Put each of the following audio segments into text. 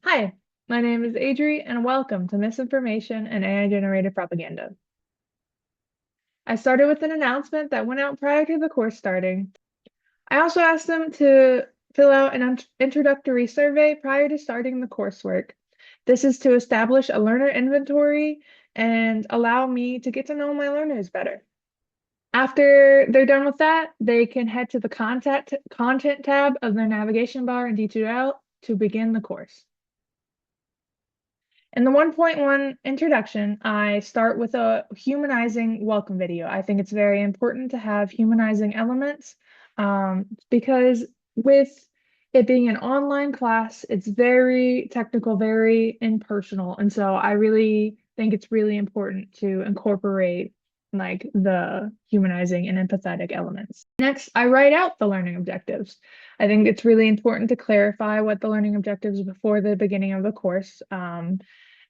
Hi, my name is Adri, and welcome to Misinformation and AI-Generated Propaganda. I started with an announcement that went out prior to the course starting. I also asked them to fill out an introductory survey prior to starting the coursework. This is to establish a learner inventory and allow me to get to know my learners better. After they're done with that, they can head to the content tab of their navigation bar in D2L to begin the course. In the 1.1 introduction, I start with a humanizing welcome video. I think it's very important to have humanizing elements because with it being an online class, it's very technical, very impersonal. And so I really think it's really important to incorporate like the humanizing and empathetic elements. Next, I write out the learning objectives. I think it's really important to clarify what the learning objectives before the beginning of the course.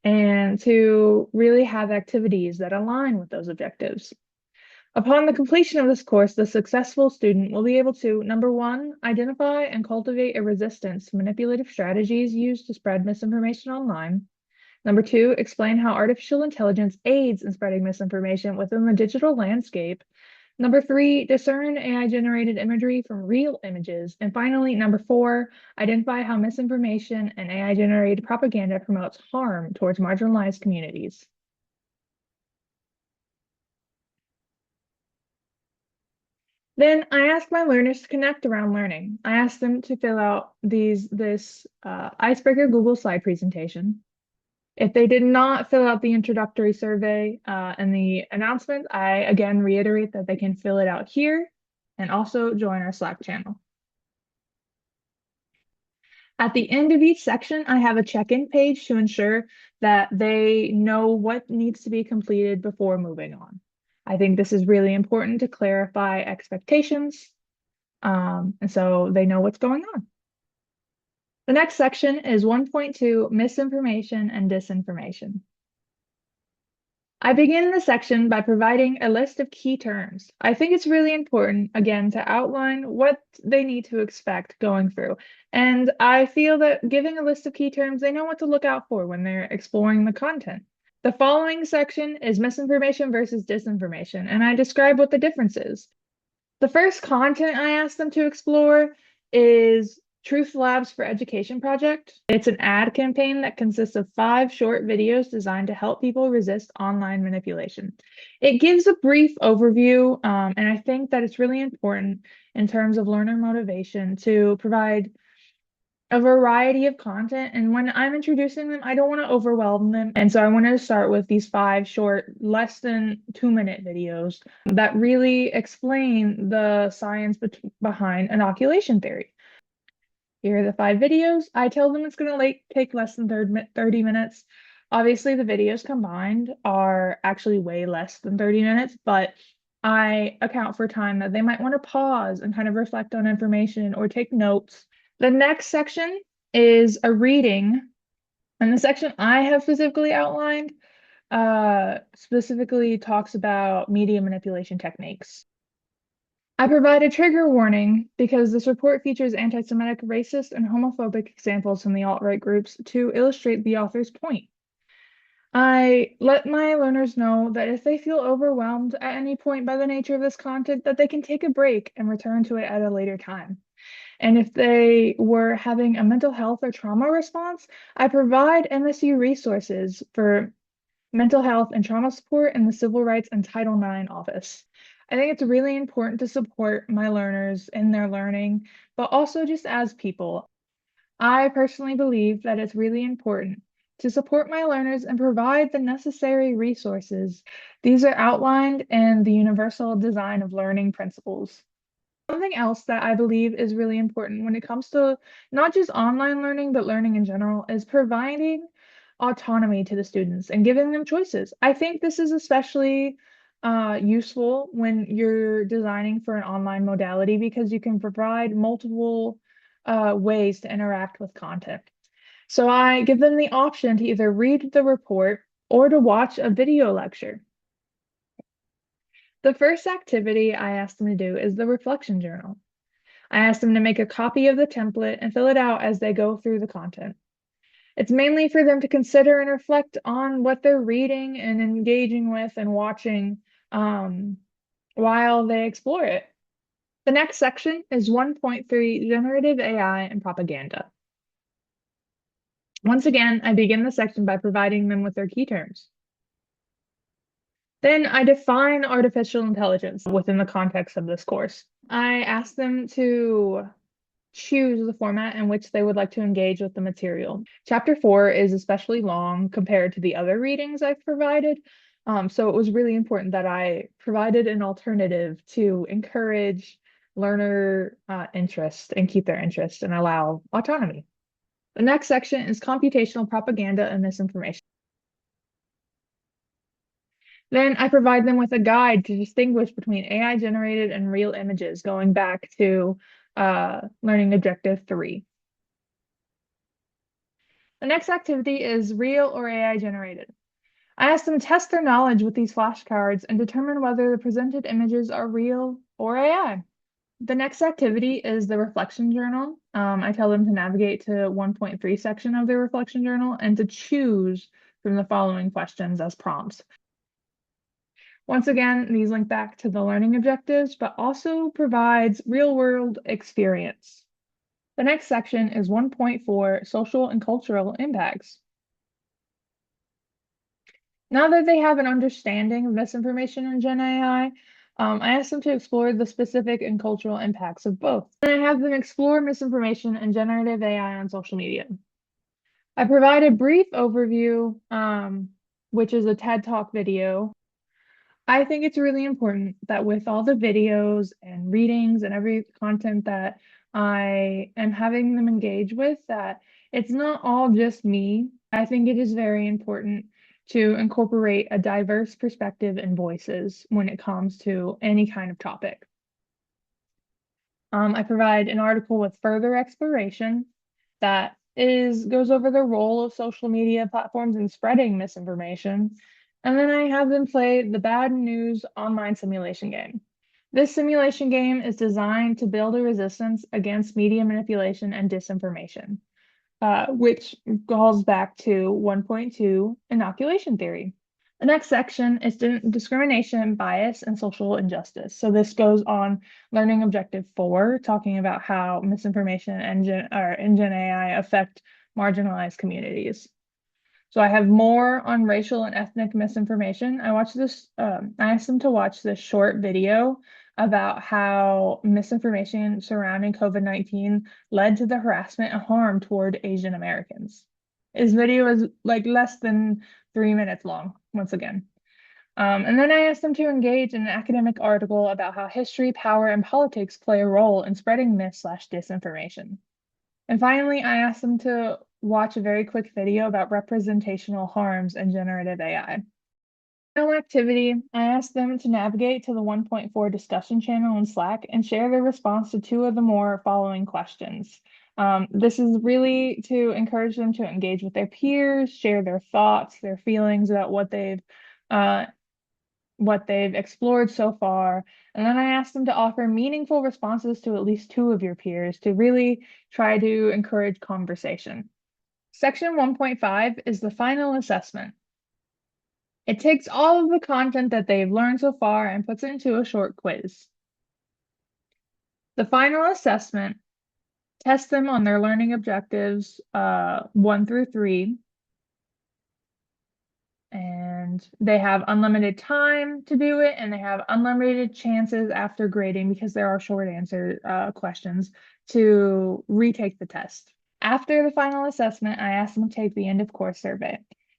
And to really have activities that align with those objectives. Upon the completion of this course, the successful student will be able to, number one, identify and cultivate a resistance to manipulative strategies used to spread misinformation online. Number two, explain how artificial intelligence aids in spreading misinformation within the digital landscape. Number three, discern AI-generated imagery from real images. And finally, number four, identify how misinformation and AI-generated propaganda promotes harm towards marginalized communities. Then I asked my learners to connect around learning. I asked them to fill out this icebreaker Google slide presentation. If they did not fill out the introductory survey and the announcement, I again reiterate that they can fill it out here and also join our Slack channel. At the end of each section, I have a check-in page to ensure that they know what needs to be completed before moving on. I think this is really important to clarify expectations, and so they know what's going on. The next section is 1.2, misinformation and disinformation. I begin the section by providing a list of key terms. I think it's really important, again, to outline what they need to expect going through. And I feel that giving a list of key terms, they know what to look out for when they're exploring the content. The following section is misinformation versus disinformation, and I describe what the difference is. The first content I asked them to explore is Truth Labs for Education project. It's an ad campaign that consists of 5 short videos designed to help people resist online manipulation. It gives a brief overview, and I think that it's really important in terms of learner motivation to provide a variety of content. And when I'm introducing them, I don't want to overwhelm them. And so I wanted to start with these 5 short, less than 2-minute videos that really explain the science behind inoculation theory. Here are the 5 videos. I tell them it's going to take less than 30 minutes. Obviously, the videos combined are actually way less than 30 minutes, but I account for time that they might want to pause and kind of reflect on information or take notes. The next section is a reading, and the section I have specifically outlined specifically talks about media manipulation techniques. I provide a trigger warning because this report features anti-Semitic, racist, and homophobic examples from the alt-right groups to illustrate the author's point. I let my learners know that if they feel overwhelmed at any point by the nature of this content, that they can take a break and return to it at a later time. And if they were having a mental health or trauma response, I provide MSU resources for mental health and trauma support in the Civil Rights and Title IX office. I think it's really important to support my learners in their learning, but also just as people. I personally believe that it's really important to support my learners and provide the necessary resources. These are outlined in the Universal Design of Learning principles. Something else that I believe is really important when it comes to not just online learning, but learning in general, is providing autonomy to the students and giving them choices. I think this is especially useful when you're designing for an online modality because you can provide multiple ways to interact with content. So I give them the option to either read the report or to watch a video lecture. The first activity I asked them to do is the reflection journal. I asked them to make a copy of the template and fill it out as they go through the content. It's mainly for them to consider and reflect on what they're reading and engaging with and watching while they explore it. The next section is 1.3 Generative AI and Propaganda. Once again, I begin the section by providing them with their key terms. Then I define artificial intelligence within the context of this course. I ask them to choose the format in which they would like to engage with the material. Chapter 4 is especially long compared to the other readings I've provided, so it was really important that I provided an alternative to encourage learner interest and keep their interest and allow autonomy. The next section is computational propaganda and misinformation. Then I provide them with a guide to distinguish between AI generated and real images, going back to learning objective 3. The next activity is real or AI generated. I ask them to test their knowledge with these flashcards and determine whether the presented images are real or AI. The next activity is the reflection journal. I tell them to navigate to 1.3 section of their reflection journal and to choose from the following questions as prompts. Once again, these link back to the learning objectives, but also provides real-world experience. The next section is 1.4 social and cultural impacts. Now that they have an understanding of misinformation in Gen AI, I ask them to explore the specific and cultural impacts of both. And I have them explore misinformation and generative AI on social media. I provide a brief overview, which is a TED Talk video. I think it's really important that with all the videos and readings and every content that I am having them engage with, that it's not all just me. I think it is very important to incorporate a diverse perspective and voices when it comes to any kind of topic. I provide an article with further exploration that goes over the role of social media platforms in spreading misinformation. And then I have them play the Bad News online simulation game. This simulation game is designed to build a resistance against media manipulation and disinformation, which calls back to 1.2 inoculation theory. The next section is discrimination, bias, and social injustice. So this goes on learning objective 4, talking about how misinformation and Gen AI affect marginalized communities. So I have more on racial and ethnic misinformation. I asked them to watch this short video about how misinformation surrounding COVID-19 led to the harassment and harm toward Asian Americans. His video is like less than 3 minutes long, once again. And then I asked them to engage in an academic article about how history, power, and politics play a role in spreading myth/disinformation. And finally, I asked them to watch a very quick video about representational harms in generative AI. Final activity, I asked them to navigate to the 1.4 discussion channel in Slack and share their response to 2 of the more following questions. This is really to encourage them to engage with their peers, share their thoughts, their feelings about what they've explored so far. And then I asked them to offer meaningful responses to at least 2 of your peers to really try to encourage conversation. Section 1.5 is the final assessment. It takes all of the content that they've learned so far and puts it into a short quiz. The final assessment tests them on their learning objectives 1 through 3. And they have unlimited time to do it, and they have unlimited chances after grading, because there are short answer questions, to retake the test. After the final assessment, I asked them to take the end of course survey.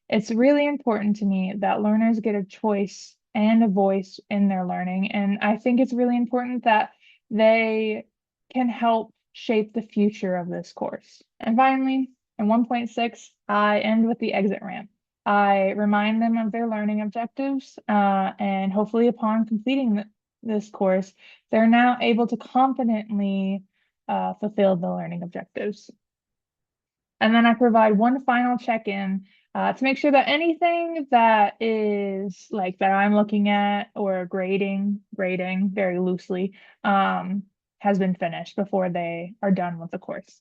It's really important to me that learners get a choice and a voice in their learning, and I think it's really important that they can help shape the future of this course. And finally, in 1.6, I end with the exit ramp. I remind them of their learning objectives, and hopefully upon completing this course, they're now able to confidently fulfill the learning objectives. And then I provide one final check-in to make sure that anything that is like that I'm looking at or grading very loosely has been finished before they are done with the course.